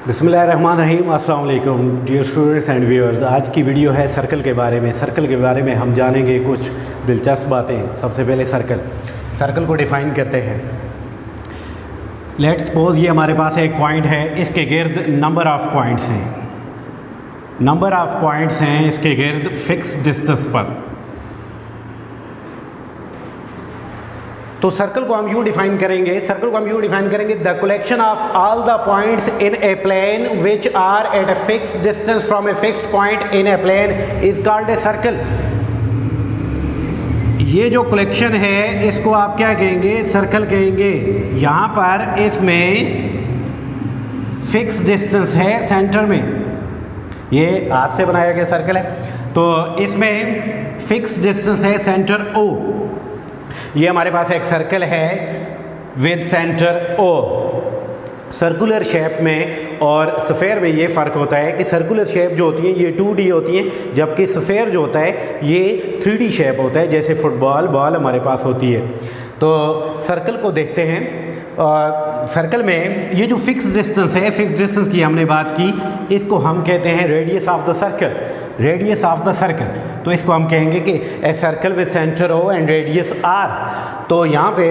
बिस्मिल्लाहिर्रहमानिर्रहीम। अस्सलाम वालेकुम डियर स्टूडेंट्स एंड व्यूअर्स। आज की वीडियो है सर्कल के बारे में। सर्कल के बारे में हम जानेंगे कुछ दिलचस्प बातें। सबसे पहले सर्कल को डिफ़ाइन करते हैं। लेट्स सपोज ये हमारे पास एक पॉइंट है, इसके गिर्द नंबर ऑफ़ पॉइंट्स हैं, इसके गिर्द फिक्स डिस्टेंस पर। तो सर्कल को हम यूँ डिफाइन करेंगे, the collection of all the points in a plane which are at a fix distance from a fix point in a plane is called a circle. ये जो कलेक्शन है इसको आप क्या कहेंगे? सर्कल कहेंगे। यहाँ पर इसमें फिक्स डिस्टेंस है सेंटर में, ये हाथ से बनाया गया सर्कल है, तो इसमें फिक्स डिस्टेंस है सेंटर O। ये हमारे पास एक सर्कल है with centre O। Circular shape में और स्फेयर में ये फ़र्क होता है कि सर्कुलर शेप जो होती है ये 2D होती है, जबकि स्फेयर जो होता है ये 3D शेप होता है, जैसे फुटबॉल बॉल हमारे पास होती है। तो सर्कल को देखते हैं। सर्कल में ये जो फिक्स डिस्टेंस है, फिक्स डिस्टेंस की हमने बात की, इसको हम कहते हैं रेडियस ऑफ द सर्कल। तो इसको हम कहेंगे कि a circle with centre O and radius R। तो यहाँ पे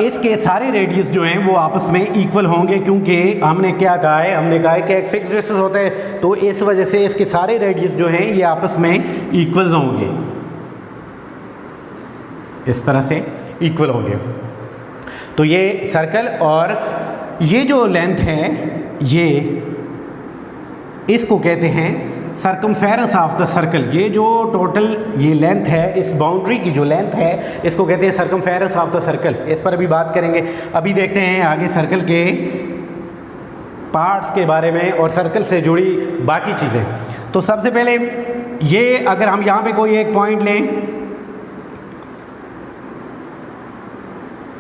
इसके सारे रेडियस जो हैं वो आपस में इक्वल होंगे, क्योंकि हमने क्या कहा है? हमने कहा है कि एक फिक्स डिस्टेंस होता है, तो इस वजह से इसके सारे रेडियस जो हैं ये आपस में इक्वल होंगे, इस तरह से इक्वल होंगे। तो ये सर्कल और ये जो लेंथ है ये इसको कहते हैं सर्कमफेरेंस ऑफ द सर्कल। ये जो टोटल ये लेंथ है, इस बाउंड्री की जो लेंथ है, इसको कहते हैं सर्कमफेरेंस ऑफ द सर्कल। इस पर अभी बात करेंगे। अभी देखते हैं आगे सर्कल के पार्ट्स के बारे में और सर्कल से जुड़ी बाकी चीज़ें। तो सबसे पहले ये अगर हम यहाँ पे कोई एक पॉइंट लें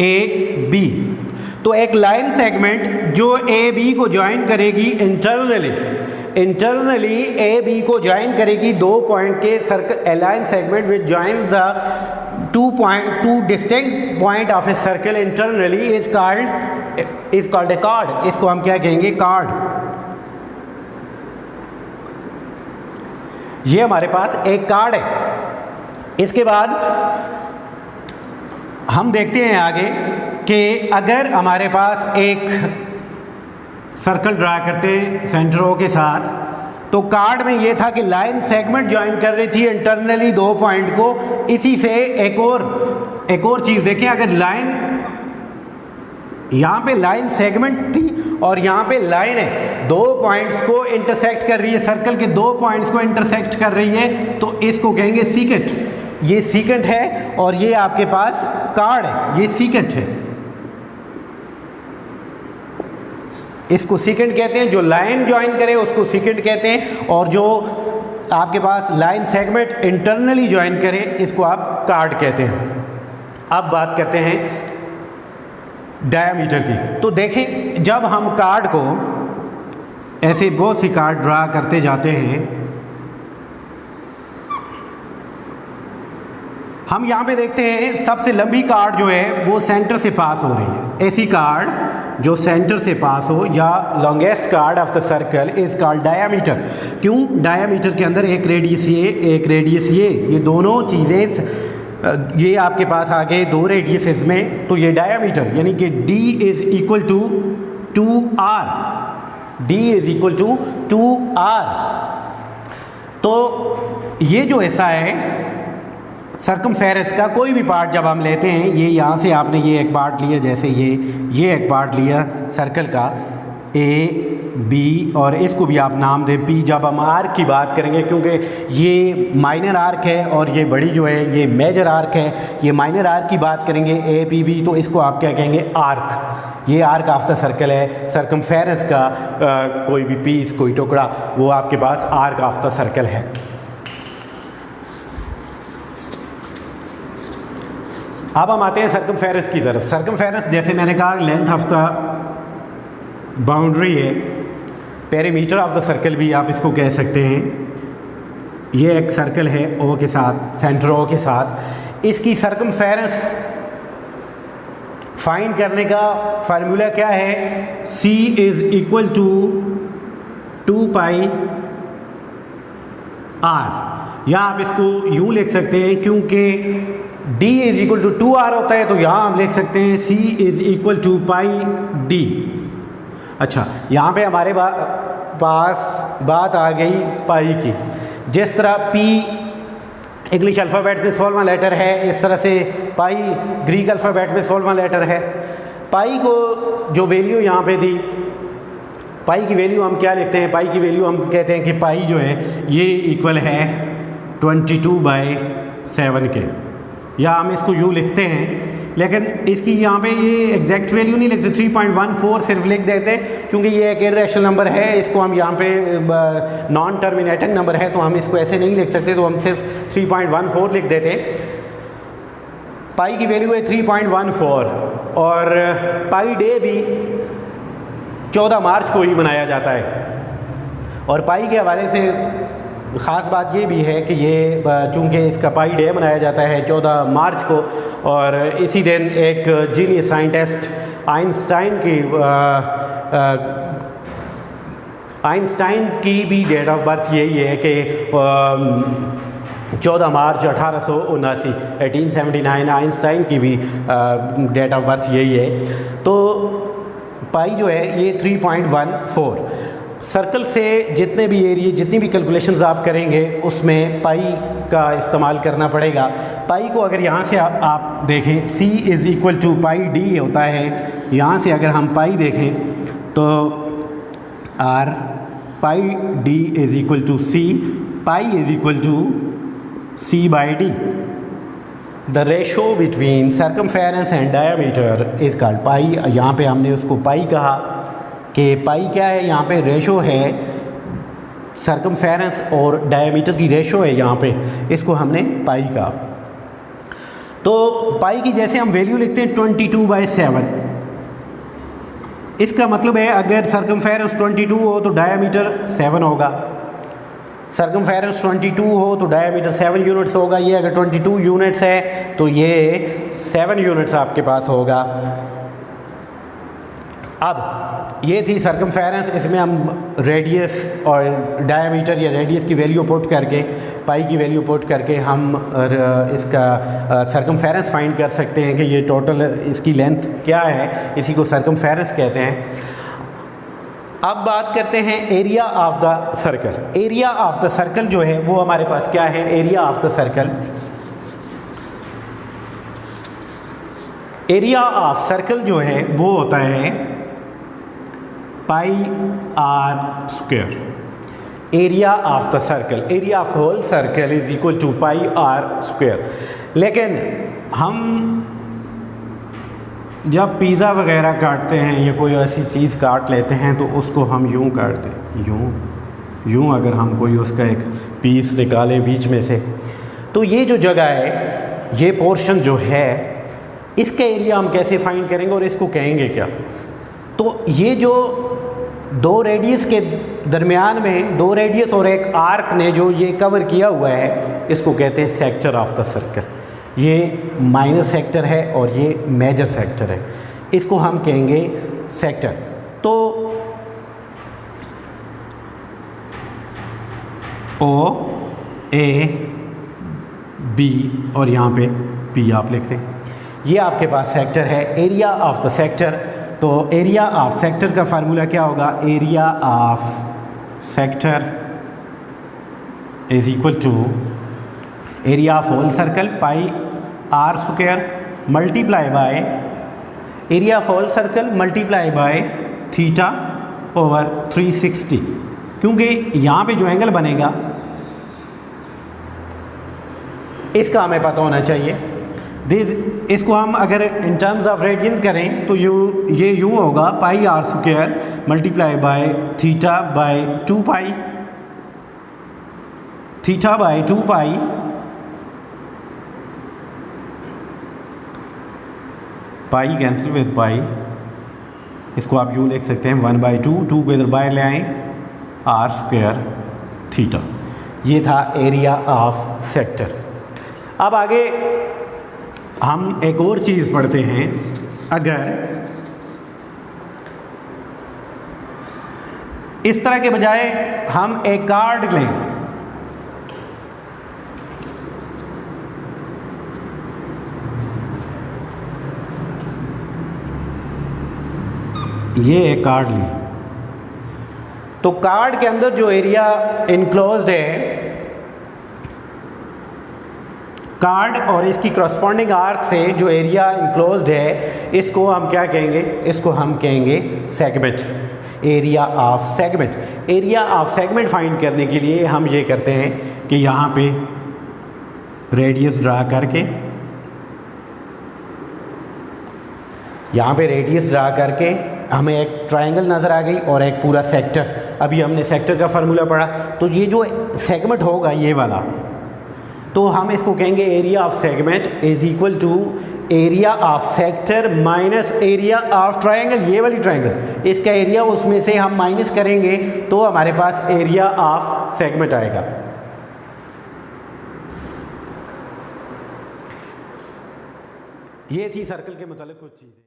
AB, तो एक लाइन सेगमेंट जो AB को ज्वाइन करेगी इंटरनली AB को ज्वाइन करेगी दो पॉइंट के circle line segment which join the two distinct point of a circle internally is called A card. इसको हम क्या कहेंगे? कार्ड। ये हमारे पास एक कार्ड है। इसके बाद हम देखते हैं आगे कि अगर हमारे पास एक सर्कल ड्रा करते हैं सेंटर O के साथ, तो कार्ड में ये था कि लाइन सेगमेंट ज्वाइन कर रही थी इंटरनली दो पॉइंट को। इसी से एक और चीज़ देखें, अगर लाइन यहाँ पे लाइन सेगमेंट थी और यहाँ पे लाइन है, दो पॉइंट्स को इंटरसेक्ट कर रही है, सर्कल के दो पॉइंट्स को इंटरसेक्ट कर रही है, तो इसको कहेंगे सीकेंट। ये सीकेंट है और ये आपके पास कार्ड है, ये सीकेंट है। इसको सीकेंट कहते हैं। जो लाइन ज्वाइन करे उसको सीकेंट कहते हैं, और जो आपके पास लाइन सेगमेंट इंटरनली ज्वाइन करे इसको आप कार्ड कहते हैं। अब बात करते हैं डायामीटर की। तो देखें, जब हम कार्ड को ऐसे बहुत सी कार्ड ड्रा करते जाते हैं, हम यहाँ पे देखते हैं सबसे लंबी कार्ड जो है वो सेंटर से पास हो रही है। ऐसी कार्ड जो सेंटर से पास हो या longest card of the circle is called diameter. क्यों? डायामीटर के अंदर एक रेडियस ये दोनों चीज़ें ये आपके पास आ गए दो रेडियसेस में, तो ये डायामीटर यानी कि D is equal to 2R। तो ये जो ऐसा है सर्कमफेरेंस का कोई भी पार्ट जब हम लेते हैं, ये यहाँ से आपने ये एक पार्ट लिया, जैसे ये एक पार्ट लिया सर्कल का AB, और इसको भी आप नाम दें P। जब हम आर्क की बात करेंगे, क्योंकि ये माइनर आर्क है और ये बड़ी जो है ये मेजर आर्क है, ये माइनर आर्क की बात करेंगे APB, तो इसको आप क्या कहेंगे? आर्क। ये आर्क ऑफ द सर्कल है। सर्कमफेरेंस का कोई भी पीस, कोई टुकड़ा, वो आपके पास आर्क ऑफ द सर्कल है। अब हम आते हैं सर्कमफेरेंस की तरफ। सर्कमफेरेंस जैसे मैंने कहा लेंथ ऑफ द बाउंड्री है, पेरीमीटर ऑफ द सर्कल भी आप इसको कह सकते हैं। ये एक सर्कल है O के साथ, सेंटर O के साथ, इसकी सर्कमफेरेंस फाइंड करने का फार्मूला क्या है, C is equal to 2 pi R, या आप इसको यूँ लिख सकते हैं क्योंकि D is equal to 2R होता है, तो यहाँ हम लिख सकते हैं C is equal to pi D। अच्छा, यहाँ पे हमारे पास बात आ गई पाई की। जिस तरह P इंग्लिश अल्फ़ाबेट में 16वां लेटर है, इस तरह से पाई ग्रीक अल्फ़ाबेट में 16वां लेटर है। पाई को जो वैल्यू यहाँ पे दी, पाई की वैल्यू हम क्या लिखते हैं, पाई की वैल्यू हम कहते हैं कि पाई जो है ये इक्वल है 22/7 के, या हम इसको यूँ लिखते हैं, लेकिन इसकी यहाँ पे ये एग्जैक्ट वैल्यू नहीं लिखते, 3.14 सिर्फ लिख देते हैं क्योंकि ये एक इर्रेशनल नंबर है। इसको हम यहाँ पे नॉन टर्मिनेटिंग नंबर है तो हम इसको ऐसे नहीं लिख सकते, तो हम सिर्फ 3.14 लिख देते हैं। पाई की वैल्यू है 3.14 और पाई डे भी 14 मार्च को ही मनाया जाता है। और पाई के हवाले से ख़ास बात ये भी है कि ये चूँकि इसका पाई डे मनाया जाता है 14 मार्च को, और इसी दिन एक जीनियस साइंटिस्ट आइंस्टाइन की भी डेट ऑफ बर्थ यही है कि 14 मार्च 1879 आइंस्टाइन की भी डेट ऑफ बर्थ यही है। तो पाई जो है ये 3.14। सर्कल से जितने भी एरिया, जितनी भी कैलकुलेशंस आप करेंगे उसमें पाई का इस्तेमाल करना पड़ेगा। पाई को अगर यहाँ से आप देखें, C is equal to pi D होता है। यहाँ से अगर हम पाई देखें तो R pi D is equal to C, pi is equal to C/D। The ratio between circumference and diameter is called pi. यहाँ पे हमने उसको पाई कहा कि पाई क्या है, यहाँ पे रेशो है, सर्कमफेरेंस और डायमीटर की रेशो है यहाँ पे, इसको हमने पाई कहा। तो पाई की जैसे हम वैल्यू लिखते हैं 22/7, इसका मतलब है अगर सर्कमफेरेंस 22 हो तो डायमीटर 7 होगा, सर्कमफेरेंस 22 हो तो डायमीटर 7 यूनिट्स होगा। ये अगर 22 यूनिट्स है तो ये 7 यूनिट्स आपके पास होगा। अब ये थी सर्कमफेरेंस, इसमें हम रेडियस और डायमीटर या रेडियस की वैल्यू पुट करके, पाई की वैल्यू पुट करके हम इसका सर्कमफेरेंस फाइंड कर सकते हैं कि ये टोटल इसकी लेंथ क्या है, इसी को सर्कमफेरेंस कहते हैं। अब बात करते हैं area of the circle. Area of the circle जो है वो हमारे पास क्या है, area of the circle, area of circle जो है वो होता है pi R square. Area of the circle, area of whole circle is equal to pi R square. लेकिन हम जब पिज़्ज़ा वगैरह काटते हैं या कोई ऐसी चीज़ काट लेते हैं तो उसको हम यूँ काटते हैं, यूँ अगर हम कोई उसका एक पीस निकालें बीच में से, तो ये जो जगह है, ये पोर्शन जो है, इसका एरिया हम कैसे फाइंड करेंगे और इसको कहेंगे क्या। तो ये जो दो रेडियस के दरमियान में, दो रेडियस और एक आर्क ने जो ये कवर किया हुआ है, इसको कहते हैं सेक्टर ऑफ द सर्कल। ये माइनर सेक्टर है और ये मेजर सेक्टर है, इसको हम कहेंगे सेक्टर। तो O A B और यहाँ पे P आप लिखते हैं, ये आपके पास सेक्टर है, एरिया ऑफ द सेक्टर। तो एरिया ऑफ सेक्टर का फार्मूला क्या होगा, area of sector is equal to area of whole circle pi R square multiply by area of whole circle multiply by theta over 360, क्योंकि यहाँ पे जो angle बनेगा इसका हमें पता होना चाहिए। इसको हम अगर इन टर्म्स ऑफ रेडियन करें तो ये यूँ होगा pi R square multiply by theta by 2 pi, theta by 2 pi pi cancel with pi, इसको आप यूँ लिख सकते हैं 1/2, 2 को इधर बाहर ले आएँ, R स्क्वायर थीटा। ये था एरिया ऑफ सेक्टर। अब आगे हम एक और चीज़ पढ़ते हैं, अगर इस तरह के बजाय हम एक कार्ड लें, ये एक कार्ड लें, तो कार्ड के अंदर जो एरिया इनक्लोज्ड है, कार्ड और इसकी करस्पॉन्डिंग आर्क से जो एरिया इनक्लोज्ड है, इसको हम क्या कहेंगे? इसको हम कहेंगे segment, area of segment. Area of segment find करने के लिए हम ये करते हैं कि यहाँ पे रेडियस ड्रा करके, यहाँ पे रेडियस ड्रा करके हमें एक ट्रायंगल नज़र आ गई और एक पूरा सेक्टर। अभी हमने सेक्टर का फार्मूला पढ़ा, तो ये जो सेगमेंट होगा ये वाला, तो हम इसको कहेंगे area of segment is equal to area of sector minus area of triangle. ये वाली ट्रायंगल, इसका एरिया उसमें से हम माइनस करेंगे तो हमारे पास एरिया ऑफ सेगमेंट आएगा। ये थी सर्कल के मुतालिक कुछ चीज़ें।